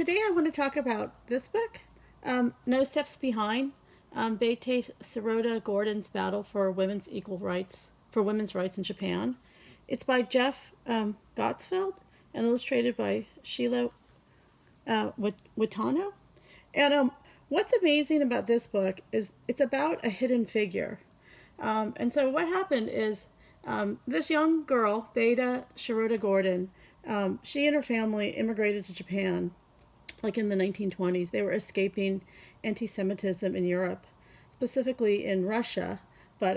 today I want to talk about this book, No Steps Behind, Beate Sirota Gordon's Battle for Women's Rights in Japan. It's by Jeff Gottesfeld and illustrated by Shiella Witanto. And what's amazing about this book is it's about a hidden figure. And so what happened is this young girl, Beate Sirota Gordon, she and her family immigrated to Japan like in the 1920s. They were escaping anti-Semitism in Europe, specifically in Russia, but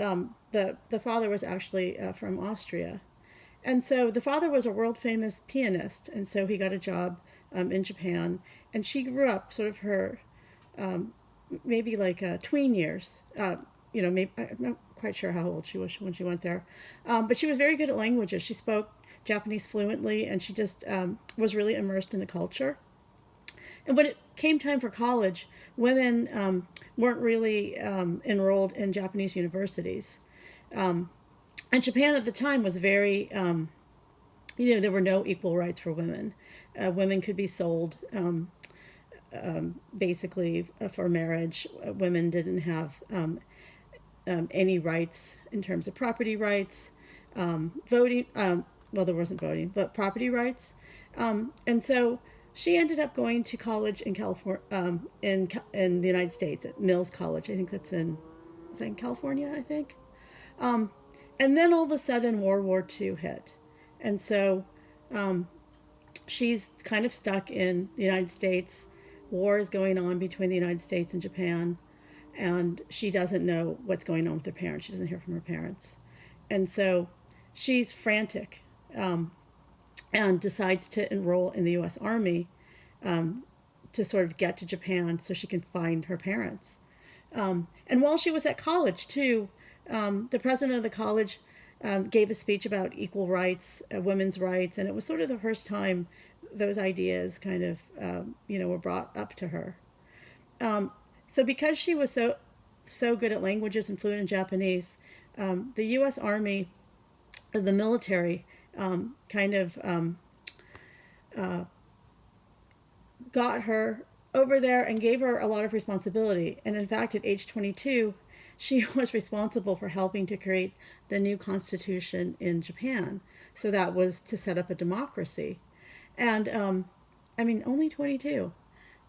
the father was actually from Austria. And so the father was a world-famous pianist, and so he got a job in Japan, and she grew up sort of her maybe like tween years. Maybe, I'm not quite sure how old she was when she went there, but she was very good at languages. She spoke Japanese fluently, and she just was really immersed in the culture. And when it came time for college, women weren't really enrolled in Japanese universities. And Japan at the time was very, there were no equal rights for women. Women could be sold basically for marriage. Women didn't have any rights in terms of property rights, voting. Well, there wasn't voting, but property rights. And so she ended up going to college in California, in the United States at Mills College. I think is that in California, I think. And then all of a sudden, World War II hit, and so she's kind of stuck in the United States. War is going on between the United States and Japan, and she doesn't know what's going on with her parents. She doesn't hear from her parents, and so she's frantic. And decides to enroll in the U.S. Army to sort of get to Japan so she can find her parents. And while she was at college, too, the president of the college gave a speech about equal rights, women's rights, and it was sort of the first time those ideas kind of, were brought up to her. So because she was so good at languages and fluent in Japanese, the U.S. Army, or the military, got her over there and gave her a lot of responsibility. And in fact, at age 22, she was responsible for helping to create the new constitution in Japan. So that was to set up a democracy. And only 22.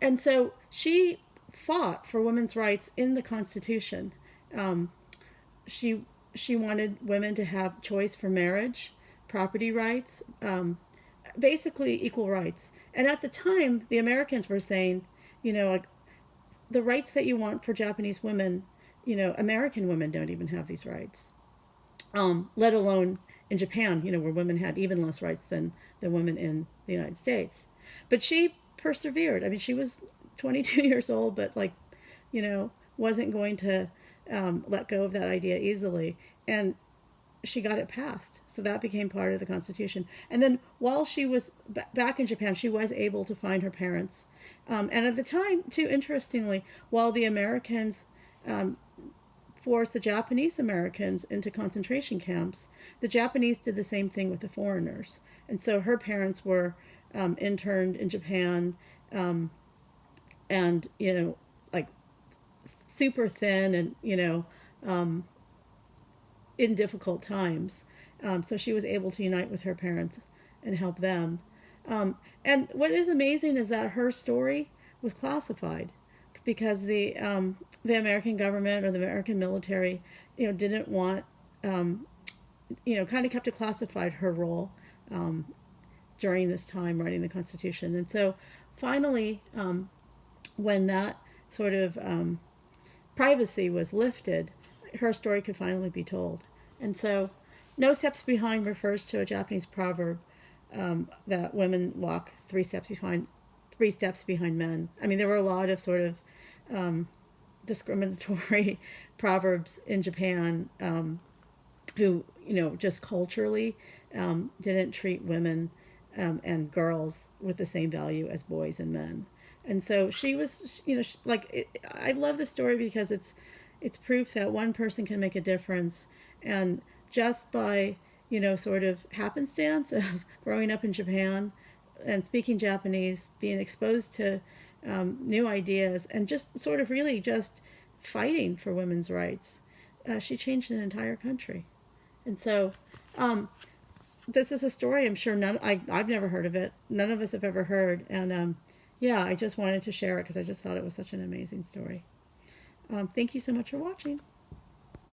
And so she fought for women's rights in the Constitution. She wanted women to have choice for marriage, property rights, basically equal rights. And at the time, the Americans were saying, like the rights that you want for Japanese women, American women don't even have these rights, let alone in Japan, where women had even less rights than the women in the United States. But she persevered. I mean, she was 22 years old, but wasn't going to let go of that idea easily. And she got it passed. So that became part of the Constitution. And then while she was back in Japan, she was able to find her parents. And at the time, too, interestingly, while the Americans forced the Japanese Americans into concentration camps, the Japanese did the same thing with the foreigners. And so her parents were interned in Japan and, like super thin and, in difficult times. So she was able to unite with her parents and help them. And what is amazing is that her story was classified because the American government or the American military, didn't want, kind of kept it classified, her role during this time writing the Constitution. And so finally, when that sort of privacy was lifted, her story could finally be told. And so No Steps Behind refers to a Japanese proverb that women walk three steps behind men. I mean, there were a lot of sort of discriminatory proverbs in Japan who, just culturally didn't treat women and girls with the same value as boys and men. And so she was, I love the story because it's proof that one person can make a difference. And just by, sort of happenstance of growing up in Japan, and speaking Japanese, being exposed to new ideas, and just sort of really just fighting for women's rights. She changed an entire country. And so this is a story I'm sure I've never heard of it. None of us have ever heard. And yeah, I just wanted to share it because I just thought it was such an amazing story. Thank you so much for watching.